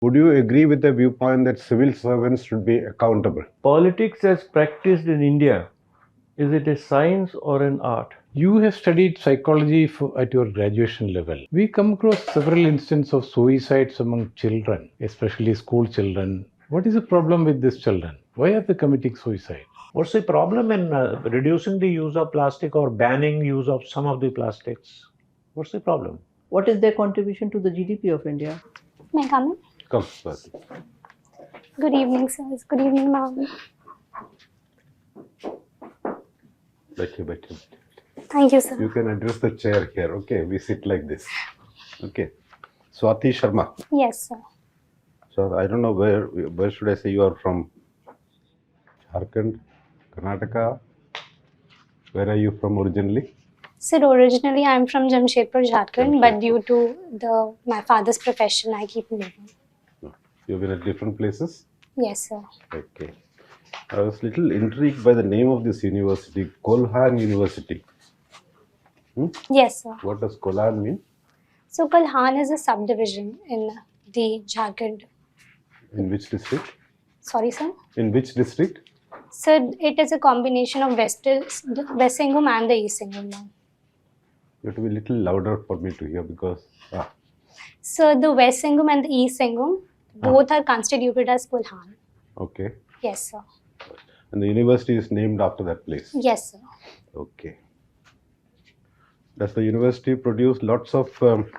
Would you agree with the viewpoint that civil servants should be accountable? Politics as practiced in India, is it a science or an art? You have studied psychology at your graduation level. We come across several instances of suicides among children, especially school children. What is the problem with these children? Why are they committing suicide? What's the problem in reducing the use of plastic or banning use of some of the plastics? What's the problem? What is their contribution to the GDP of India? May I come in? Come, Swati. Good evening, sirs. Good evening, ma'am. Baithe. Thank you, sir. You can address the chair here. Okay, we sit like this. Okay. Swati Sharma. Yes, sir. So I don't know where should I say you are from? Jharkhand, Karnataka. Where are you from originally? Sir, originally I'm from Jamshedpur Jharkhand, but due to my father's profession, I keep moving. You've been at different places? Yes, sir. Okay. I was little intrigued by the name of this university, Kolhan University. Yes, sir. What does Kolhan mean? So Kolhan is a subdivision in the Jharkhand. In which district? Sorry, sir. In which district? So it is a combination of West Singhbhum and the East Singhbhum. You have to be a little louder for me to hear because... So the West Singhbhum and the East Singhbhum, both are constituted as Kolhan. Okay. Yes, sir. And the university is named after that place? Yes, sir. Okay. Does the university produce lots of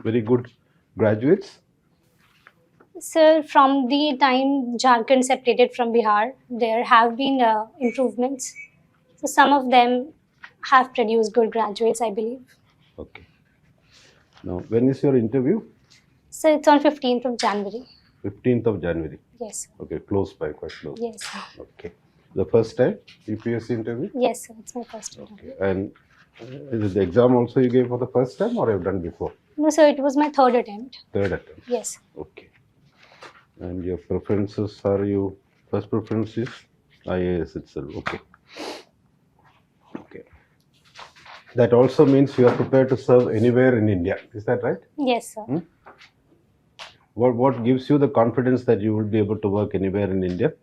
very good graduates? Sir, from the time Jharkhand separated from Bihar, there have been improvements. So some of them have produced good graduates, I believe. Okay. Now, when is your interview? So it's on 15th of January. 15th of January. Yes, sir. Okay, close by, quite close. Yes, sir. Okay. The first time UPSC interview? Yes, sir. It's my first interview. Okay. And is it the exam also you gave for the first time or have done before? No, sir. It was my third attempt. Third attempt. Yes. Okay. And your preferences are first preference is IAS itself. Okay. Okay. That also means you are prepared to serve anywhere in India. Is that right? Yes, sir. What gives you the confidence that you will be able to work anywhere in India?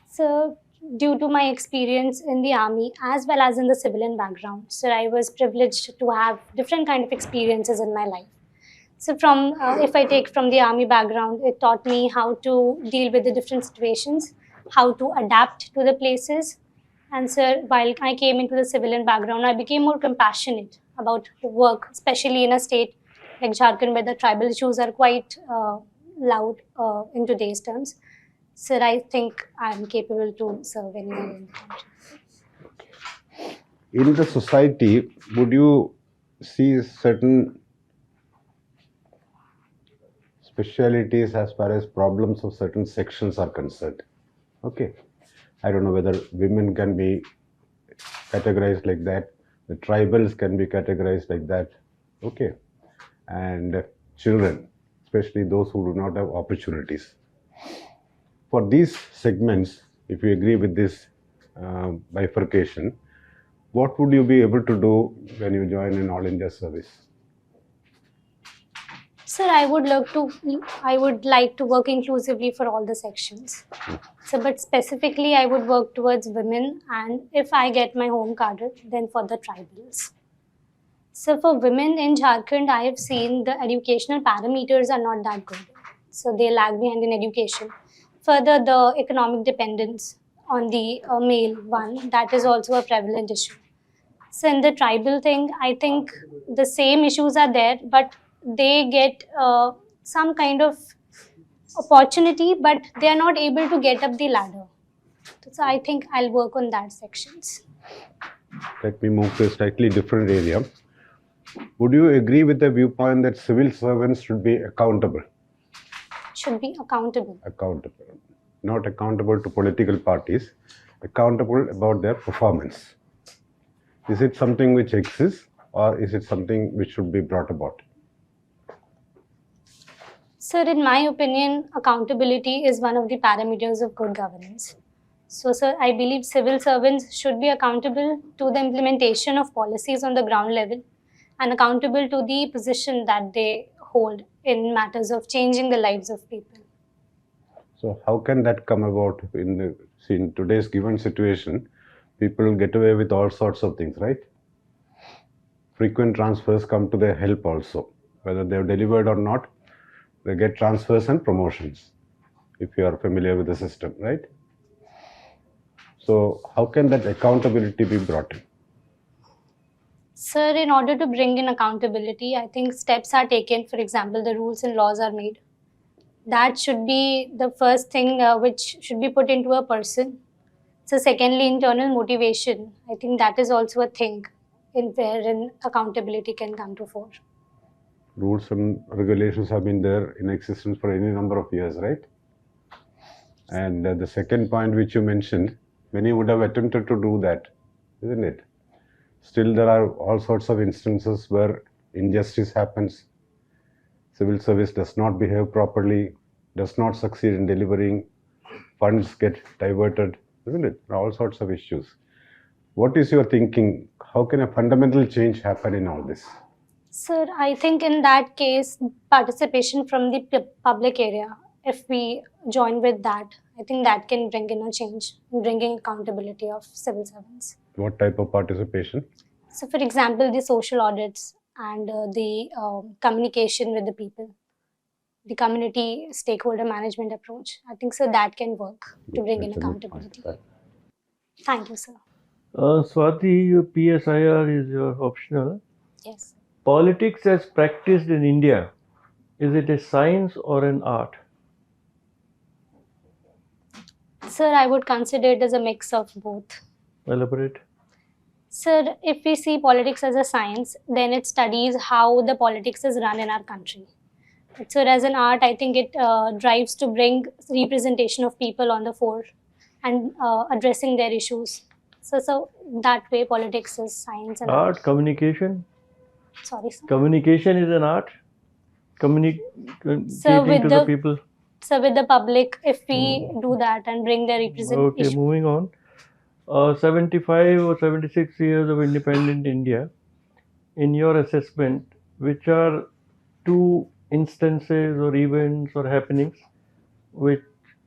So, due to my experience in the army as well as in the civilian background, so I was privileged to have different kind of experiences in my life. So from, if I take from the army background, it taught me how to deal with the different situations, how to adapt to the places. And so while I came into the civilian background, I became more compassionate about the work, especially in a state like Jharkhand where the tribal issues are quite loud in today's terms. So I think I'm capable to serve anywhere in the country. Okay. In the society, would you see certain specialities as far as problems of certain sections are concerned? Okay. I don't know whether women can be categorized like that, the tribals can be categorized like that. Okay. And children, especially those who do not have opportunities. For these segments, if you agree with this bifurcation, what would you be able to do when you join an All India service? Sir, I would like to work inclusively for all the sections. So, but specifically, I would work towards women, and if I get my home carded, then for the tribals. So, for women in Jharkhand, I have seen the educational parameters are not that good. So, they lag behind in education. Further, the economic dependence on the male one, that is also a prevalent issue. So, in the tribal thing, I think the same issues are there, but they get some kind of opportunity, but they are not able to get up the ladder. So I think I'll work on that sections. Let me move to a slightly different area. Would you agree with the viewpoint that civil servants should be accountable? Should be accountable. Accountable. Not accountable to political parties, accountable about their performance. Is it something which exists or is it something which should be brought about? Sir, in my opinion, accountability is one of the parameters of good governance. So, sir, I believe civil servants should be accountable to the implementation of policies on the ground level and accountable to the position that they hold in matters of changing the lives of people. So how can that come about in today's given situation? People get away with all sorts of things, right? Frequent transfers come to their help also. Whether they've delivered or not, they get transfers and promotions, if you are familiar with the system, right? So how can that accountability be brought in? Sir, in order to bring in accountability, I think steps are taken. For example, the rules and laws are made. That should be the first thing which should be put into a person. So secondly, internal motivation. I think that is also a thing wherein accountability can come to fore. Rules and regulations have been there in existence for any number of years, right? And the second point which you mentioned, many would have attempted to do that, isn't it? Still, there are all sorts of instances where injustice happens. Civil service does not behave properly, does not succeed in delivering, funds get diverted, isn't it? All sorts of issues. What is your thinking? How can a fundamental change happen in all this? Sir, I think in that case, participation from the public area, if we join with that, I think that can bring in a change, bringing accountability of civil servants. What type of participation? So, for example, the social audits and the communication with the people, the community stakeholder management approach. I think so that can work to bring in That's a good point. accountability. Thank you, sir. Swati, your PSIR is your optional. Yes. Politics as practiced in India, is it a science or an art? Sir, I would consider it as a mix of both. Elaborate. Sir, if we see politics as a science, then it studies how the politics is run in our country. So as an art, I think it drives to bring representation of people on the fore and addressing their issues. So that way politics is science and Art, communication. Sorry, sir. Communication is an art. Communicating to the people. So with the public, if we do that and bring their representation. Okay, moving on. 75 or 76 years of independent India. In your assessment, which are two instances or events or happenings which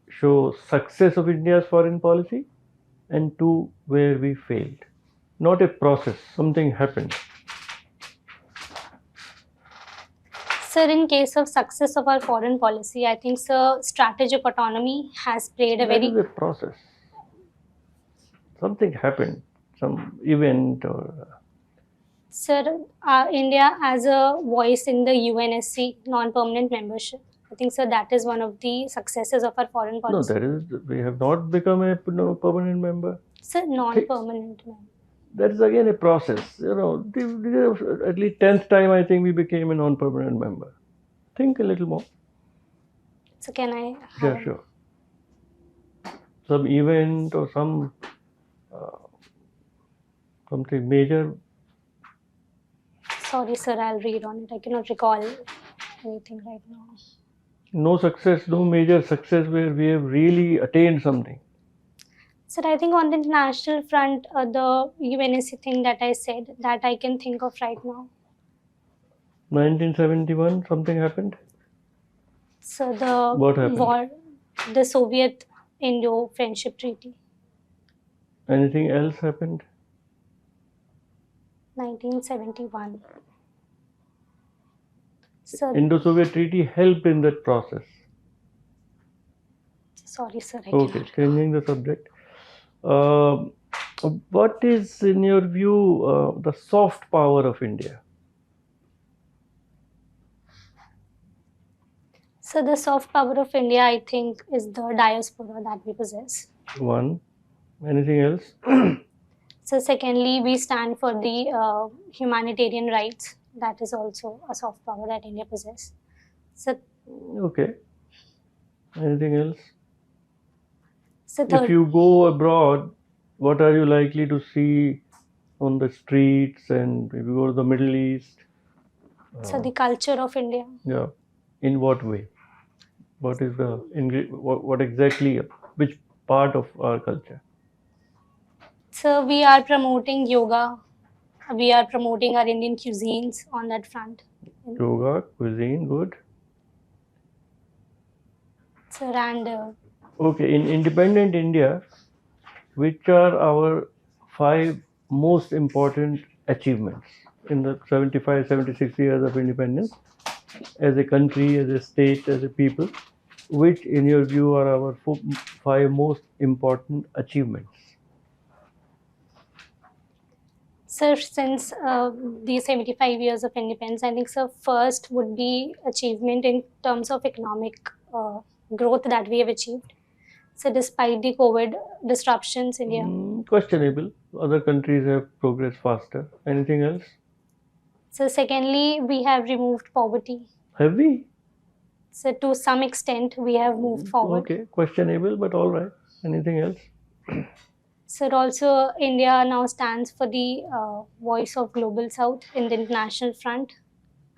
show success of India's foreign policy and two where we failed? Not a process, something happened. Sir, in case of success of our foreign policy, I think, sir, strategic autonomy has played a That very... is a process. Something happened, some event or... Sir, India as a voice in the UNSC non-permanent membership. I think, sir, that is one of the successes of our foreign No, policy. we have not become a permanent member. Sir, non-permanent member. That is again a process. At least 10th time I think we became a non-permanent member. Think a little more. So can I... Yeah, sure. Some event or something major. Sorry, sir, I'll read on it. I cannot recall anything right now. No success, no major success where we have really attained something. Sir, I think on the international front, the UNSC thing that I said, that I can think of right now. 1971, something happened? So the What happened? war, the Soviet-Indo Friendship Treaty, Anything else happened? 1971. Sir, Indo-Soviet Treaty helped in that process. sorry, sir, I Okay, cannot. changing the subject. What is, in your view, the soft power of India? So the soft power of India, I think, is the diaspora that we possess. One. Anything else? So secondly, we stand for the humanitarian rights. That is also a soft power that India possesses. So, Okay. Anything else? so If third, you go abroad, what are you likely to see on the streets, and if you go to the Middle East? so the culture of India. Yeah. In what way? What is the what exactly? Which part of our culture? So we are promoting yoga. We are promoting our Indian cuisines on that front. Yoga, cuisine, good. Sir, and Okay, in independent India, which are our 5 most important achievements in the 75, 76 years of independence as a country, as a state, as a people? Which, in your view, are our 5 most important achievements? sir, since these 75 years of independence, I think sir, first would be achievement in terms of economic growth that we have achieved. So despite the COVID disruptions, India. Questionable. Other countries have progressed faster. Anything else? So secondly, we have removed poverty. Have we? So to some extent, we have moved forward. Okay, questionable, but all right. Anything else? So also, India now stands for the voice of Global South in the international front,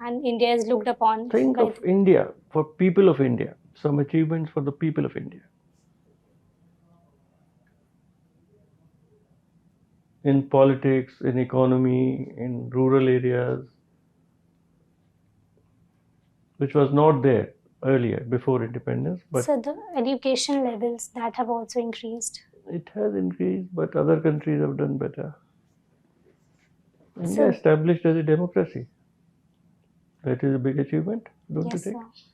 and India is looked upon. Think of India, for people of India. Some achievements for the people of India. In politics, in economy, in rural areas, which was not there earlier, before independence. But so the education levels that have also increased. It has increased, but other countries have done better. India So- established as a democracy. That is a big achievement, don't you Yes, think? sir.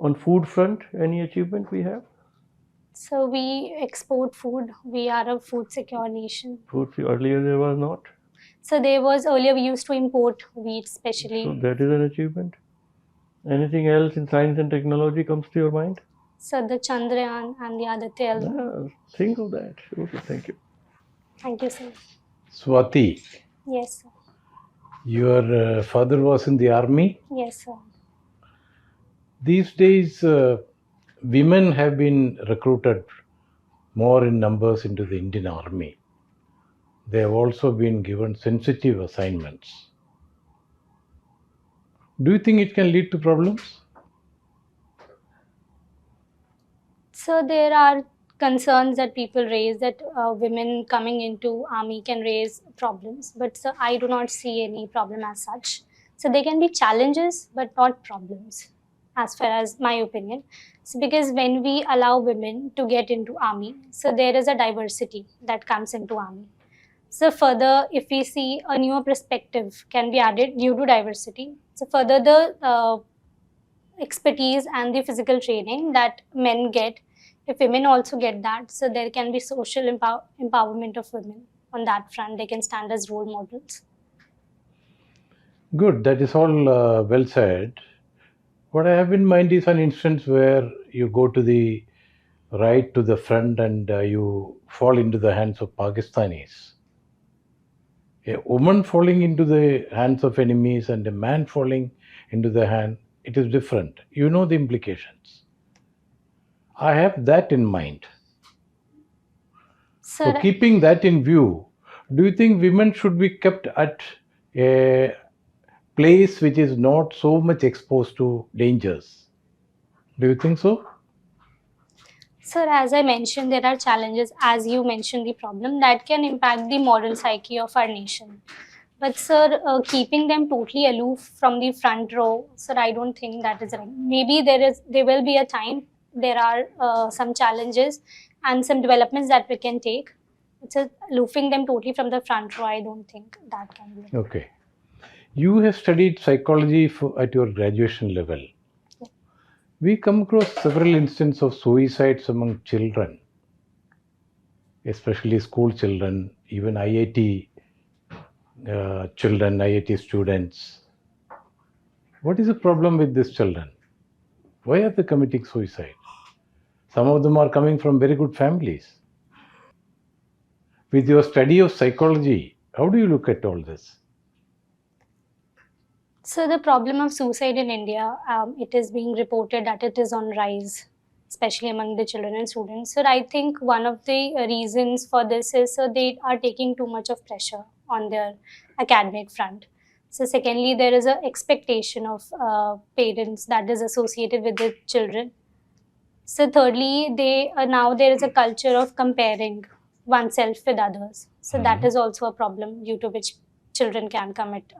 On food front, any achievement we have? So we export food. We are a food secure nation. Food earlier there was not. So there was earlier we used to import wheat, especially. So that is an achievement. Anything else in science and technology comes to your mind? So the Chandrayaan and the Aditya. Think of that. Okay, thank you. Thank you, sir. Swati, Yes, sir. your father was in the army. Yes, sir. These days, women have been recruited more in numbers into the Indian Army. They have also been given sensitive assignments. Do you think it can lead to problems? So there are concerns that people raise that women coming into army can raise problems, but so I do not see any problem as such. So there can be challenges, but not problems, as far as my opinion. So because when we allow women to get into army, so there is a diversity that comes into army. So further, if we see a newer perspective can be added due to diversity. So further, the expertise and the physical training that men get, if women also get that, so there can be social empowerment of women on that front. They can stand as role models. Good, that is all well said. What I have in mind is an instance where you go to the right to the front and you fall into the hands of Pakistanis. A woman falling into the hands of enemies and a man falling into the hand, it is different. You know the implications. I have that in mind. So keeping that in view, do you think women should be kept at a place which is not so much exposed to dangers? Do you think so? Sir, as I mentioned, there are challenges, as you mentioned, the problem that can impact the moral psyche of our nation. But sir, keeping them totally aloof from the front row, sir, I don't think that is right. Maybe there will be a time, there are some challenges and some developments that we can take. So aloofing them totally from the front row, I don't think that can be. Okay. You have studied psychology at your graduation level. We come across several instances of suicides among children, especially school children, even IIT children, IIT students. What is the problem with these children? Why are they committing suicide? Some of them are coming from very good families. With your study of psychology, how do you look at all this? So the problem of suicide in India, it is being reported that it is on rise, especially among the children and students. So I think one of the reasons for this is they are taking too much of pressure on their academic front. So secondly, there is an expectation of parents that is associated with the children. So thirdly, now there is a culture of comparing oneself with others. So that is also a problem due to which children can commit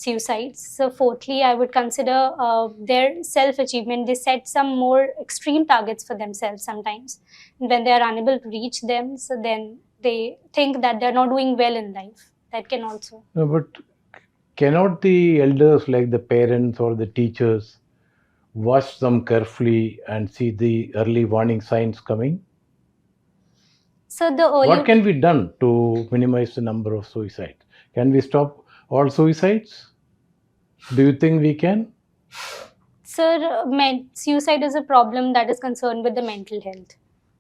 suicides. So fourthly, I would consider their self-achievement. They set some more extreme targets for themselves sometimes. And when they are unable to reach them, so then they think that they're not doing well in life. That can also. No, but cannot the elders, like the parents or the teachers, watch them carefully and see the early warning signs coming? So the early. What can be done to minimize the number of suicides? Can we stop all suicides? Do you think we can? Sir, suicide is a problem that is concerned with the mental health.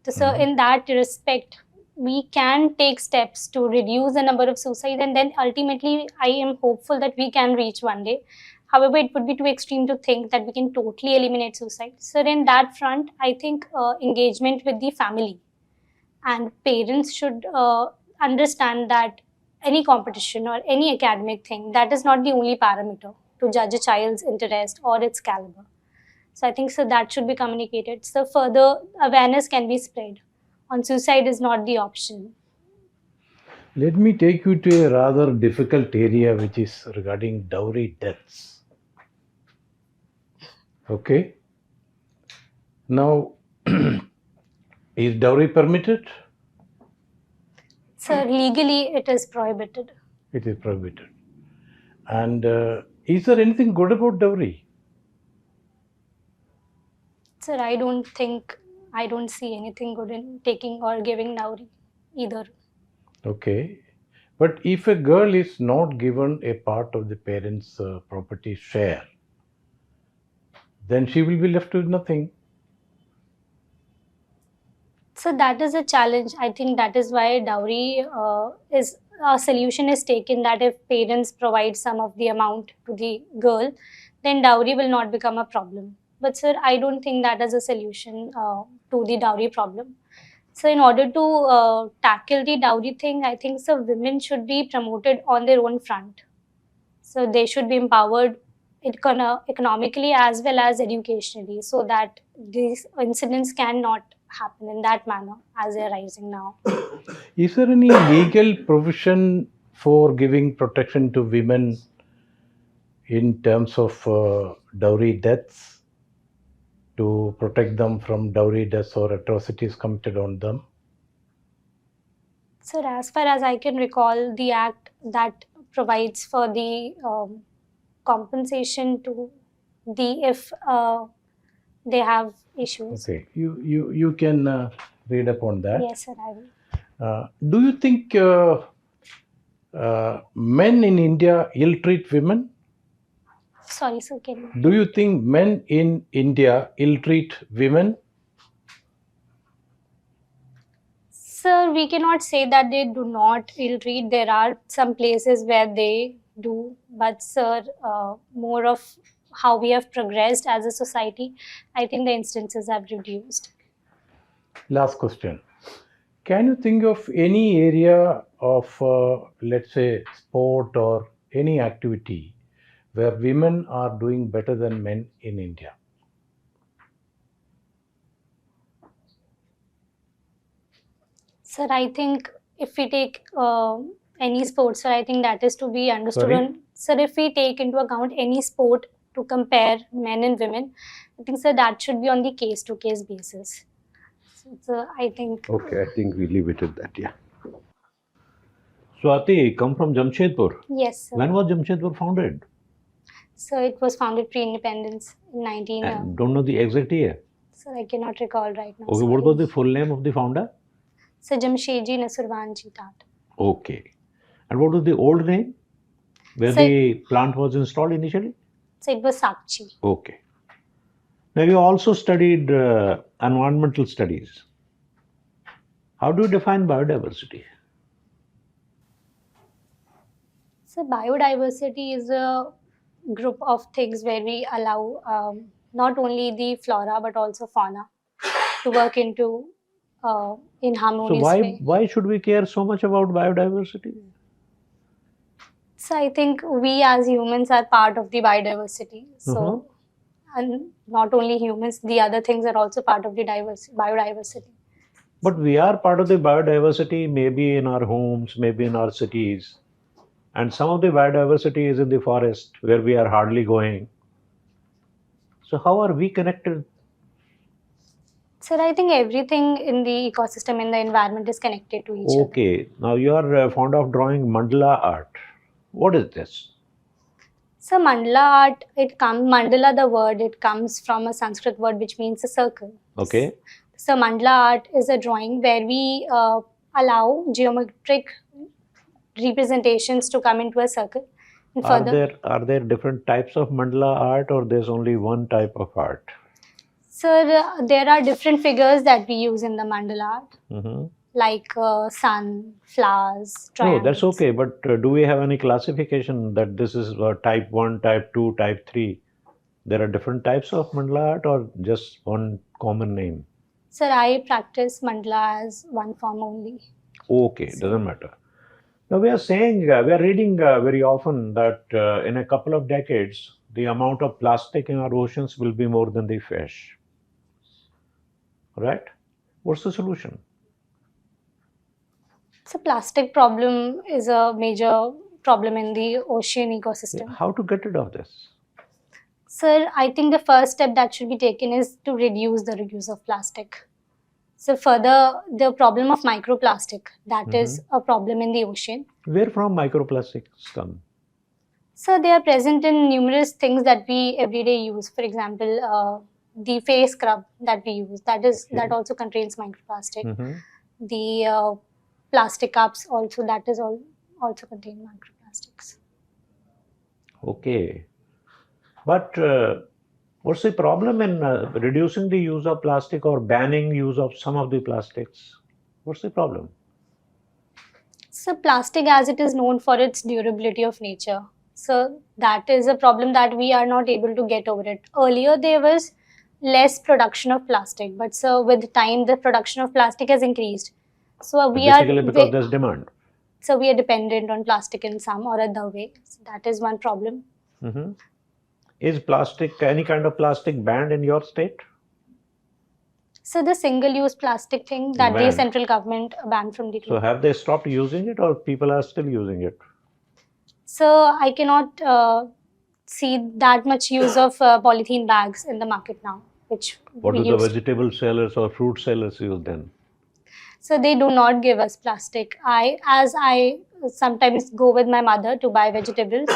So in that respect, we can take steps to reduce the number of suicides, and then ultimately I am hopeful that we can reach one day. However, it would be too extreme to think that we can totally eliminate suicide. So in that front, I think engagement with the family and parents should understand that any competition or any academic thing, that is not the only parameter to judge a child's interest or its caliber. So I think so that should be communicated. So further awareness can be spread on suicide is not the option. Let me take you to a rather difficult area, which is regarding dowry deaths. Okay. Now, is dowry permitted? So legally it is prohibited. It is prohibited. And is there anything good about dowry? Sir, I don't see anything good in taking or giving dowry either. Okay. But if a girl is not given a part of the parents' property share, then she will be left with nothing. So that is a challenge. I think that is why dowry is a solution is taken, that if parents provide some of the amount to the girl, then dowry will not become a problem. But sir, I don't think that is a solution to the dowry problem. So in order to tackle the dowry thing, I think so women should be promoted on their own front. So they should be empowered economically as well as educationally, so that these incidents cannot happen in that manner as they are rising now. Is there any legal provision for giving protection to women in terms of dowry deaths, to protect them from dowry deaths or atrocities committed on them? Sir, as far as I can recall, the act that provides for the compensation to the if they have issues. Okay, you can read upon that. Yes, sir, I will. Do you think men in India ill-treat women? Sorry, sir, can you? Do you think men in India ill-treat women? Sir, we cannot say that they do not ill-treat. There are some places where they do, but sir, more of how we have progressed as a society, I think the instances have reduced. Last question. Can you think of any area of, let's say, sport or any activity where women are doing better than men in India? Sir, I think if we take any sport, sir, I think that is to be understood. Sorry? Sir, if we take into account any sport to compare men and women, I think, sir, that should be on the case-to-case basis. So I think. Okay, I think we leave it at that, yeah. Swati, come from Jamshedpur. Yes, sir. When was Jamshedpur founded? So it was founded pre-independence in 19. And don't know the exact year. Sir, I cannot recall right now. Okay, what was the full name of the founder? Sir, Jamshedji Nasurvanji Tata. Okay. And what was the old name? Where Sir, the plant was installed initially? So it was Sakchi. Okay. Now you also studied environmental studies. How do you define biodiversity? So biodiversity is a group of things where we allow not only the flora but also fauna to work into in harmonious way. So why should we care so much about biodiversity? So I think we as humans are part of the biodiversity. So and not only humans, the other things are also part of the biodiversity. But we are part of the biodiversity, maybe in our homes, maybe in our cities. and some of the biodiversity is in the forest where we are hardly going. So how are we connected? Sir, I think everything in the ecosystem, in the environment is connected to each other. Okay, now you are fond of drawing mandala art. What is this? So mandala art, mandala the word, it comes from a Sanskrit word which means a circle. Okay. So mandala art is a drawing where we allow geometric representations to come into a circle. And Are there different types of mandala art, or there's only one type of art? Sir, there are different figures that we use in the mandala art, Mm-hmm. like sun, flowers, No, triangles. that's okay. But do we have any classification that this is type 1, type 2, type 3? There are different types of mandala art, or just one common name? Sir, I practice mandala as one form only. Okay, doesn't matter. Now we are reading very often that in a couple of decades, the amount of plastic in our oceans will be more than the fish. Right? What's the solution? So plastic problem is a major problem in the ocean ecosystem. How to get rid of this? Sir, I think the first step that should be taken is to reduce the use of plastic. So further, the problem of microplastic, that is a problem in the ocean. Where from microplastics come? So they are present in numerous things that we everyday use. For example, the face scrub that we use, that also contains microplastic. The plastic cups also, that is also contain microplastics. Okay. But what's the problem in reducing the use of plastic or banning use of some of the plastics? What's the problem? So plastic, as it is known for its durability of nature, so that is a problem that we are not able to get over it. Earlier there was less production of plastic, but so with time the production of plastic has increased. So Basically because there's demand. So we are dependent on plastic in some or other way. So that is one problem. Is plastic, any kind of plastic, banned in your state? So the single-use plastic thing that the central government banned from the. So have they stopped using it, or people are still using it? So I cannot see that much use of polythene bags in the market now. What do the vegetable sellers or fruit sellers use then? So they do not give us plastic. As I sometimes go with my mother to buy vegetables,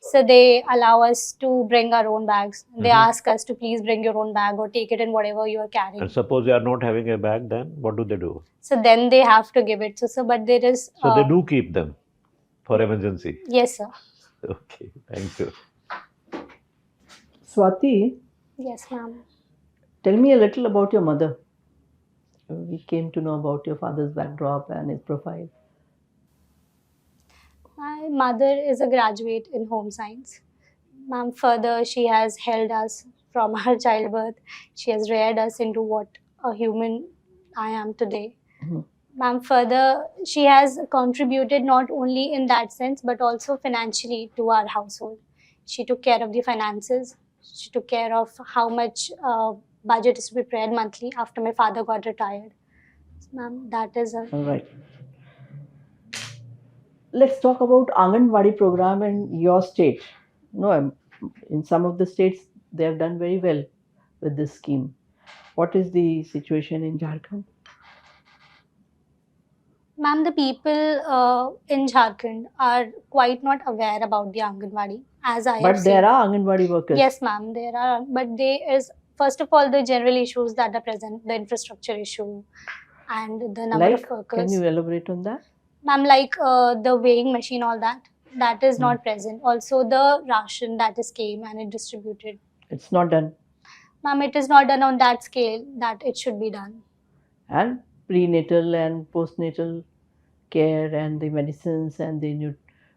so they allow us to bring our own bags. They ask us to please bring your own bag or take it in whatever you are carrying. And suppose they are not having a bag, then what do they do? So then they have to give it. But there is. So they do keep them for emergency? Yes, sir. Okay, thank you. Swati? Yes, ma'am. Tell me a little about your mother. We came to know about your father's backdrop and his profile. My mother is a graduate in home science. Ma'am, further, she has held us from our childbirth. She has reared us into what a human I am today. Ma'am, further, she has contributed not only in that sense, but also financially to our household. She took care of the finances. She took care of how much budget is to be prepared monthly after my father got retired. So, ma'am, that is a... All right. Let's talk about Anganwadi program in your state. No, in some of the states, they have done very well with this scheme. What is the situation in Jharkhand? Ma'am, the people in Jharkhand are quite not aware about the Anganwadi, as I have But seen. there are Anganwadi workers. Yes, ma'am, there are. But there is, first of all, the general issues that are present, the infrastructure issue and the number of workers. Can you elaborate on that? Ma'am, like the weighing machine, all that is not present. Also, the ration that is came and it distributed. It's not done. Ma'am, it is not done on that scale that it should be done. And prenatal and postnatal care and the medicines and the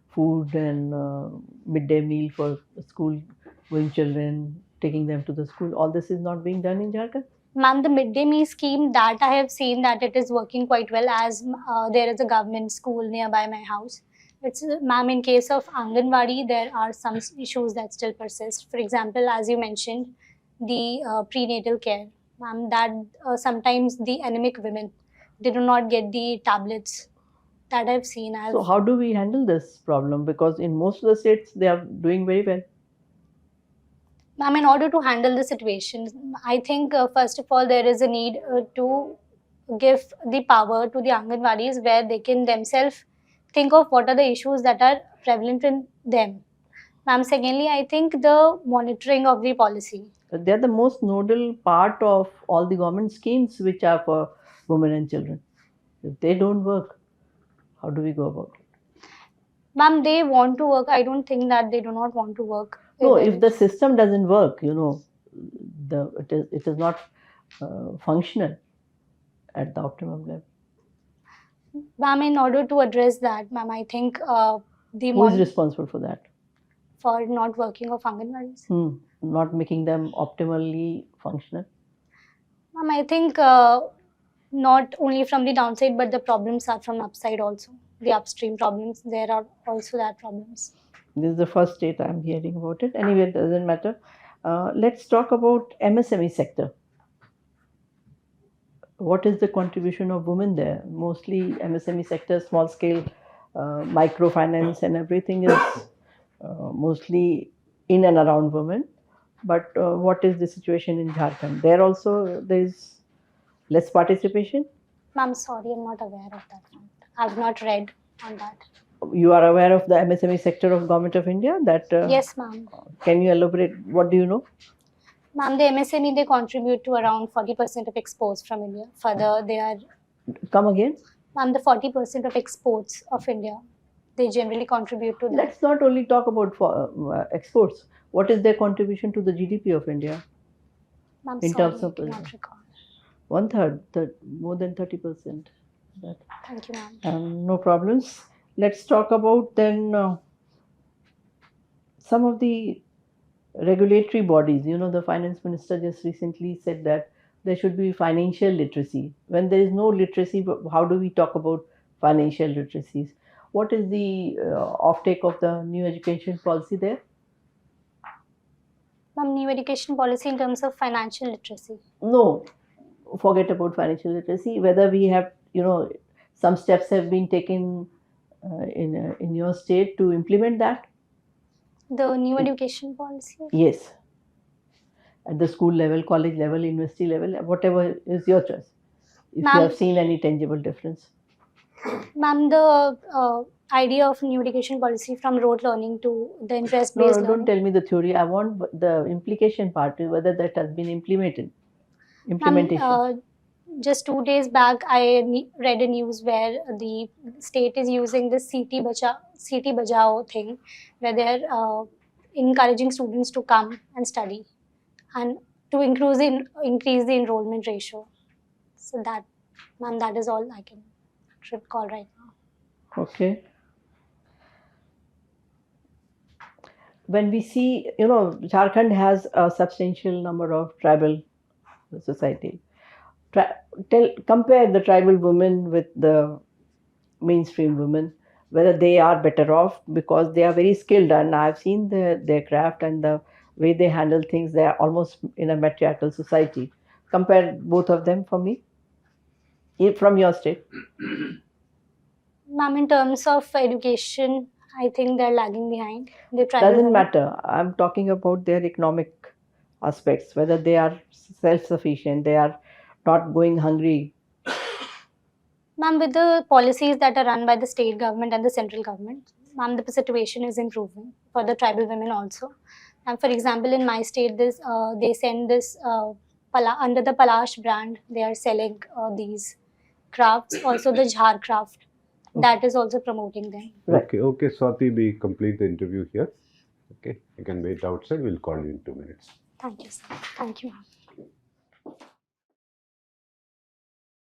food and midday meal for school going children, taking them to the school, all this is not being done in Jharkhand? Ma'am, the midday meal scheme that I have seen that it is working quite well, as there is a government school nearby my house. Ma'am, in case of Anganwadi, there are some issues that still persist. For example, as you mentioned, the prenatal care. Ma'am, that sometimes the anemic women, they do not get the tablets that I've seen. So how do we handle this problem? Because in most of the states, they are doing very well. Ma'am, in order to handle the situation, I think first of all, there is a need to give the power to the Anganwadis where they can themselves think of what are the issues that are prevalent in them. Ma'am, secondly, I think the monitoring of the policy. They are the most nodal part of all the government schemes which are for women and children. If they don't work, how do we go about it? Ma'am, they want to work. I don't think that they do not want to work. No, if the system doesn't work, it is not functional at the optimum level. Ma'am, in order to address that, ma'am, I think who is responsible for that? For not working of Anganwadis. Not making them optimally functional. Ma'am, I think not only from the downside, but the problems are from upside also. The upstream problems, there are also that problems. This is the first state I'm hearing about it. Anyway, it doesn't matter. Let's talk about MSME sector. What is the contribution of women there? Mostly MSME sector, small scale, microfinance and everything is mostly in and around women. But what is the situation in Jharkhand? There also there is less participation? Ma'am, sorry, I'm not aware of that. I've not read on that. You are aware of the MSME sector of Government of India? That yes, ma'am. Can you elaborate? What do you know? Ma'am, the MSME, they contribute to around 40% of exports from India. Further, they are... Come again? Ma'am, the 40% of exports of India, they generally contribute to that. Let's not only talk about exports. What is their contribution to the GDP of India? Ma'am, in sorry, terms of I cannot recall. 1/3, more than 30%. Thank you, ma'am. No problems. Let's talk about then some of the regulatory bodies. The finance minister just recently said that there should be financial literacy. When there is no literacy, how do we talk about financial literacies? What is the offtake of the new education policy there? Ma'am, new education policy in terms of financial literacy? No, forget about financial literacy. Whether we have, some steps have been taken in your state to implement that? The new education policy? Yes. At the school level, college level, university level, whatever is your choice. If you have seen any tangible difference. Ma'am, the idea of new education policy from rote learning to the interest-based learning. Don't tell me the theory. I want the implication part, whether that has been implementation. Just 2 days back, I read a news where the state is using this CT Bajao thing, where they are encouraging students to come and study and to increase the enrollment ratio. So that, ma'am, that is all I can recall right now. Okay. When we see, Jharkhand has a substantial number of tribal society. Compare the tribal women with the mainstream women, whether they are better off, because they are very skilled and I've seen their craft and the way they handle things. They are almost in a matriarchal society. Compare both of them for me, from your state. Ma'am, in terms of education, I think they're lagging behind. Doesn't matter. I'm talking about their economic aspects, whether they are self-sufficient, they are not going hungry. Ma'am, with the policies that are run by the state government and the central government, ma'am, the situation is improving for the tribal women also. And for example, in my state, they send this under the Palash brand. They are selling these crafts, also the Jhar craft. That is also promoting them. Right. Okay, Swati, we complete the interview here. Okay, you can wait outside. We'll call you in 2 minutes. Thank you, sir. Thank you, ma'am.